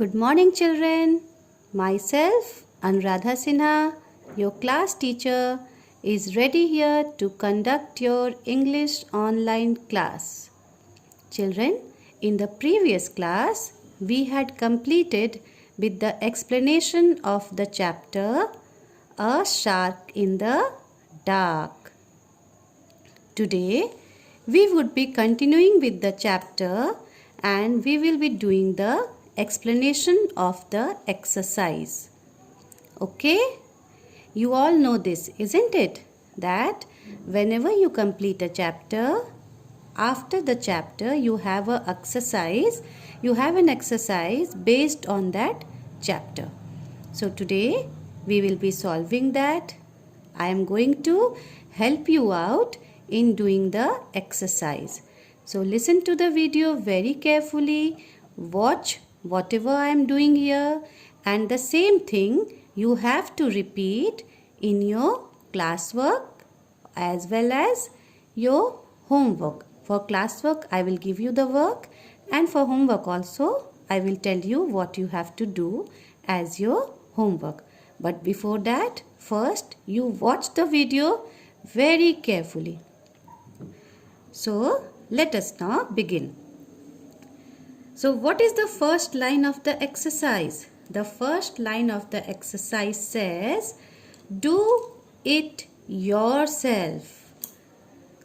Good morning, children. Myself, Anuradha Sinha, your class teacher, is ready here to conduct your English online class. Children, in the previous class, we had completed with the explanation of the chapter A Shark in the Dark. Today, we would be continuing with the chapter and we will be doing the explanation of the exercise. Okay? You all know this, isn't it? That whenever you complete a chapter, after the chapter you have an exercise. You have an exercise based on that chapter. So today we will be solving that. I am going to help you out in doing the exercise. So listen to the video very carefully. Watch whatever I am doing here, and the same thing you have to repeat in your classwork as well as your homework. For classwork I will give you the work, and for homework also I will tell you what you have to do as your homework. But before that, first you watch the video very carefully. So let us now begin. So what is the first line of the exercise? The first line of the exercise says, do it yourself.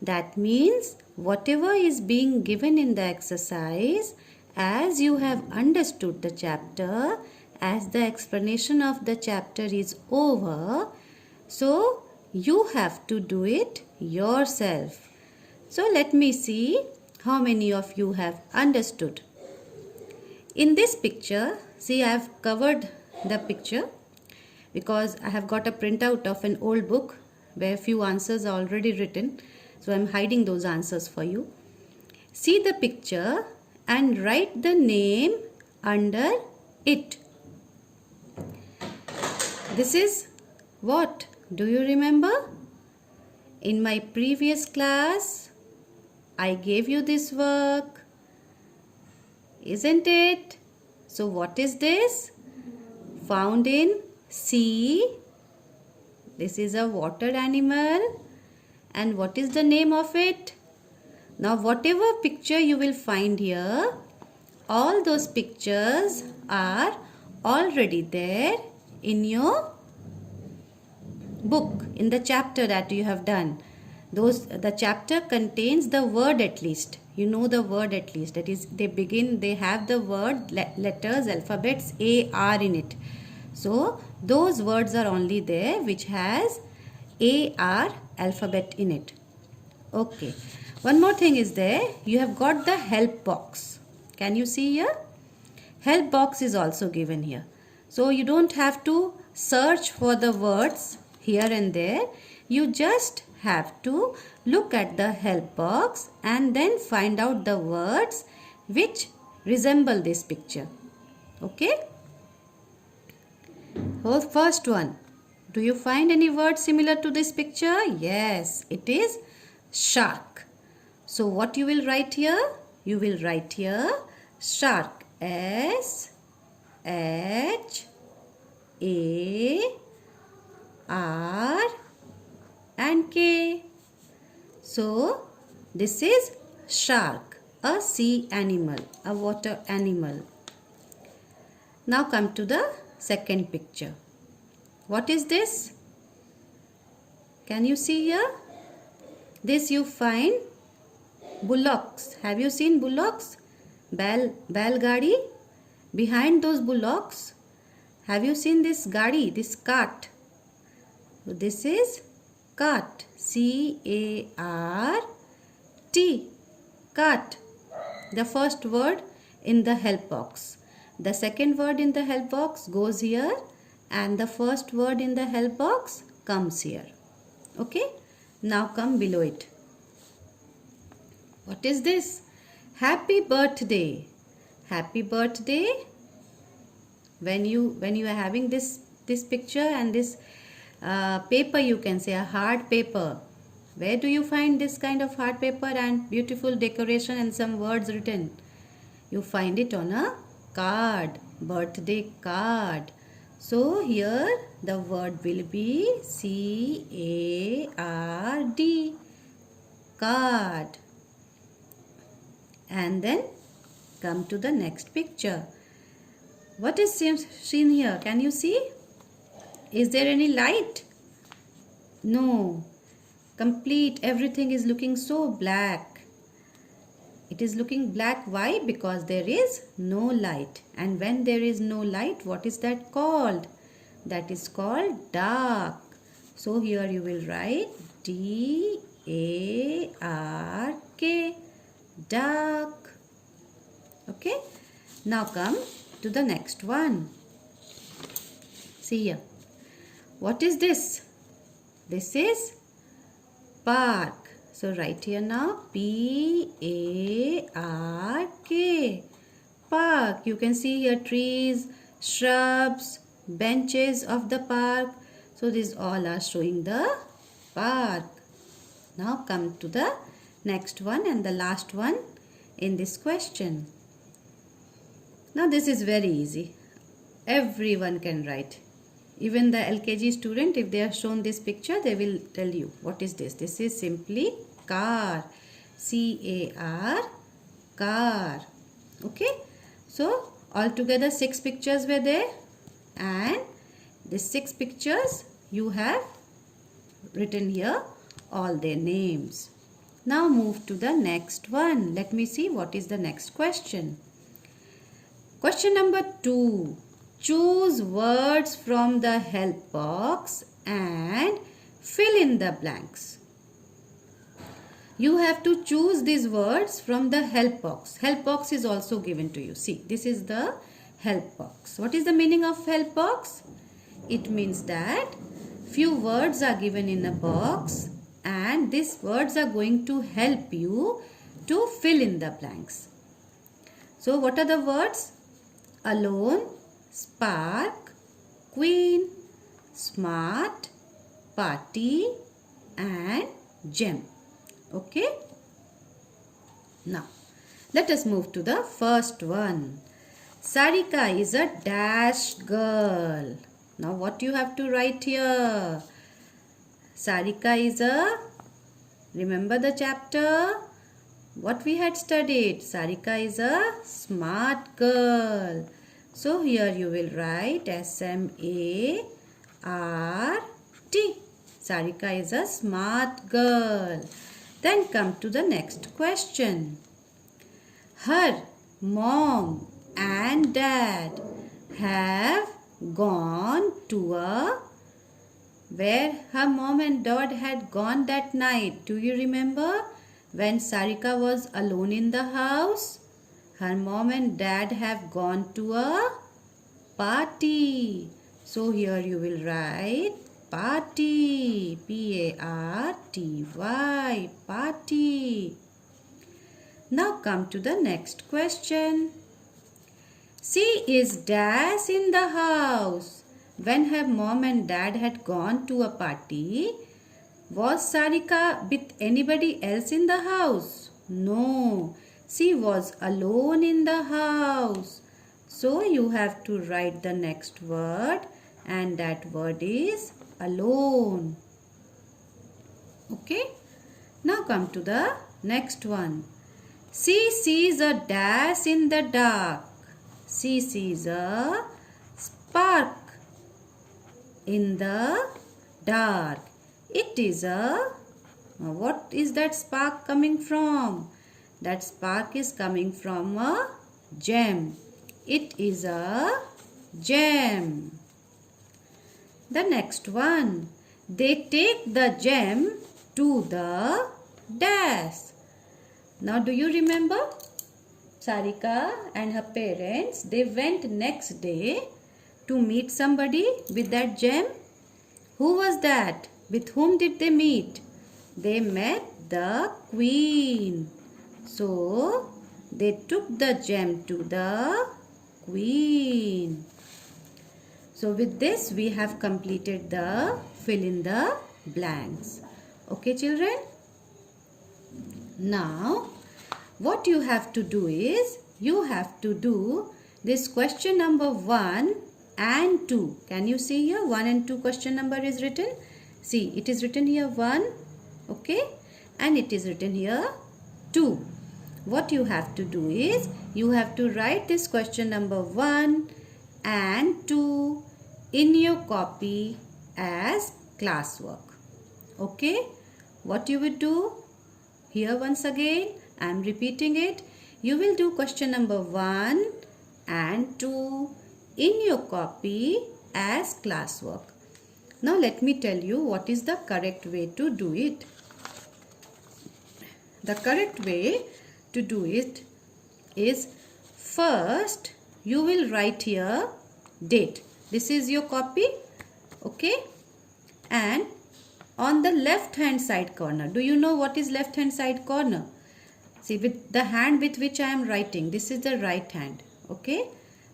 That means whatever is being given in the exercise, as you have understood the chapter, as the explanation of the chapter is over, so you have to do it yourself. So let me see how many of you have understood. In this picture, see, I have covered the picture because I have got a printout of an old book where few answers are already written. So I am hiding those answers for you. See the picture and write the name under it. This is what? Do you remember? In my previous class, I gave you this work. Isn't it? So what is this? Found in sea. This is a water animal. And what is the name of it? Now whatever picture you will find here, all those pictures are already there in your book, in the chapter that you have done. The chapter contains the word at least. You know the word at least. That is, they have the word, letters, alphabets, A, R in it. So those words are only there which has A, R alphabet in it. Okay. One more thing is there. You have got the help box. Can you see here? Help box is also given here. So you don't have to search for the words here and there. You just have to look at the help box and then find out the words which resemble this picture. Okay? So first one. Do you find any word similar to this picture? Yes, it is shark. So what you will write here? You will write here shark. S H A R and K. So this is shark, a sea animal, a water animal. Now come to the second picture. What is this? Can you see here? This you find bullocks. Have you seen bullocks? Balgadi. Behind those bullocks, have you seen this gadi, this cart? So this is cart. C-A-R-T. Cart. The first word in the help box. The second word in the help box goes here, and the first word in the help box comes here. Okay? Now come below it. What is this? Happy birthday. Happy birthday. When you are having this picture and this paper, you can say a hard paper. Where do you find this kind of hard paper and beautiful decoration and some words written? You find it on a card, birthday card. So here the word will be C-A-R-D, card. And then come to the next picture. What is seen here? Can you see? Is there any light? No. Complete, everything is looking so black. It is looking black. Why? Because there is no light. And when there is no light, what is that called? That is called dark. So here you will write D-A-R-K, dark. Okay. Now come to the next one. See here. What is this? This is park. So write here now P-A-R-K, park. You can see here trees, shrubs, benches of the park. So these all are showing the park. Now come to the next one and the last one in this question. Now this is very easy. Everyone can write. Even the LKG student, if they are shown this picture, they will tell you what is this. This is simply car. C-A-R, car. Okay. So altogether 6 pictures were there, and these 6 pictures you have written here all their names. Now move to the next one. Let me see what is the next question. Question number 2. Choose words from the help box and fill in the blanks. You have to choose these words from the help box. Help box is also given to you. See, this is the help box. What is the meaning of help box? It means that few words are given in a box and these words are going to help you to fill in the blanks. So what are the words? Alone, spark, queen, smart, party and gem. Okay. Now let us move to the first one. Sarika is a dash girl. Now what you have to write here? Sarika is a, remember the chapter? What we had studied? Sarika is a smart girl. So here you will write S-M-A-R-T. Sarika is a smart girl. Then come to the next question. Her mom and dad have gone to where her mom and dad had gone that night. Do you remember? When Sarika was alone in the house, her mom and dad have gone to a party. So here you will write party. P-A-R-T-Y. Party. Now come to the next question. She is dash in the house. When her mom and dad had gone to a party, was Sarika with anybody else in the house? No. She was alone in the house. So you have to write the next word, and that word is alone. Okay. Now come to the next one. She sees a dash in the dark. She sees a spark in the dark. It is a, what is that spark coming from? That spark is coming from a gem. It is a gem. The next one. They take the gem to the dash. Now do you remember? Sarika and her parents, they went next day to meet somebody with that gem. Who was that? With whom did they meet? They met the queen. So they took the gem to the queen. So with this we have completed the fill in the blanks. Okay children? Now what you have to do is, you have to do this question number 1 and 2. Can you see here 1 and 2 question number is written? See, it is written here 1, okay, and it is written here 2. What you have to do is, you have to write this question number 1 and 2 in your copy as classwork. Okay, what you will do? Here once again, I am repeating it. You will do question number 1 and 2 in your copy as classwork. Now let me tell you what is the correct way to do it. The correct way to do it is, first you will write here date. This is your copy, okay, and on the left hand side corner, do you know what is left hand side corner? See, with the hand with which I am writing, this is the right hand, okay.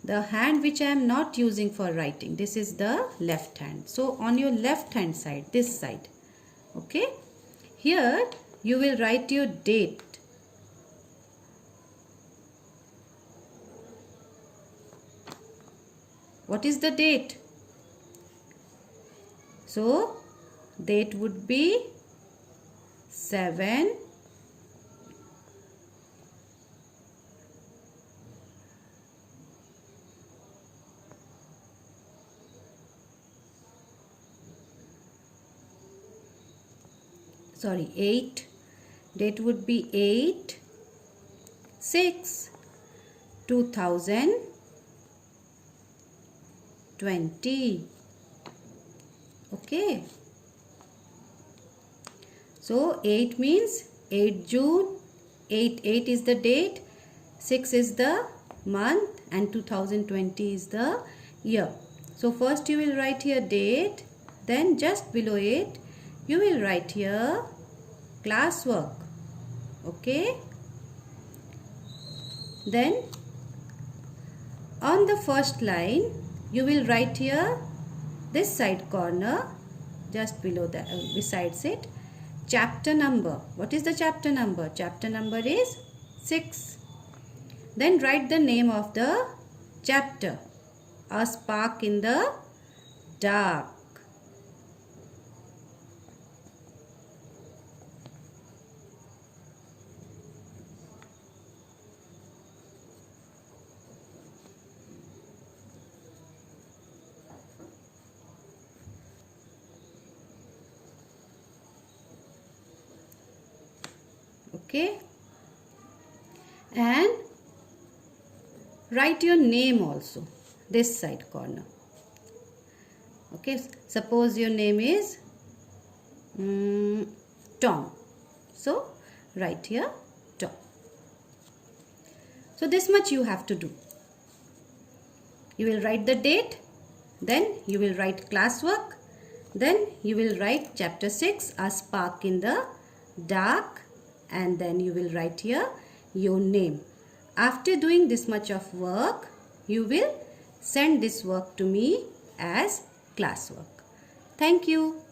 The hand which I am not using for writing, this is the left hand. So on your left hand side, this side, okay, here you will write your date. What is the date? So date would be 7 8. Date would be 8/6/2020. Okay. So 8 means 8 June. 8 is the date. 6 is the month and 2020 is the year. So first you will write here date, then just below it you will write here classwork, okay. Then on the first line you will write here this side corner, just below the besides it, chapter number. What is the chapter number? Chapter number is 6. Then write the name of the chapter, A Spark in the Dark. Okay, and write your name also, this side corner. Okay, suppose your name is Tom, so write here Tom. So this much you have to do. You will write the date, then you will write classwork, then you will write chapter 6, A Spark in the Dark, and then you will write here your name. After doing this much of work, you will send this work to me as classwork. Thank you.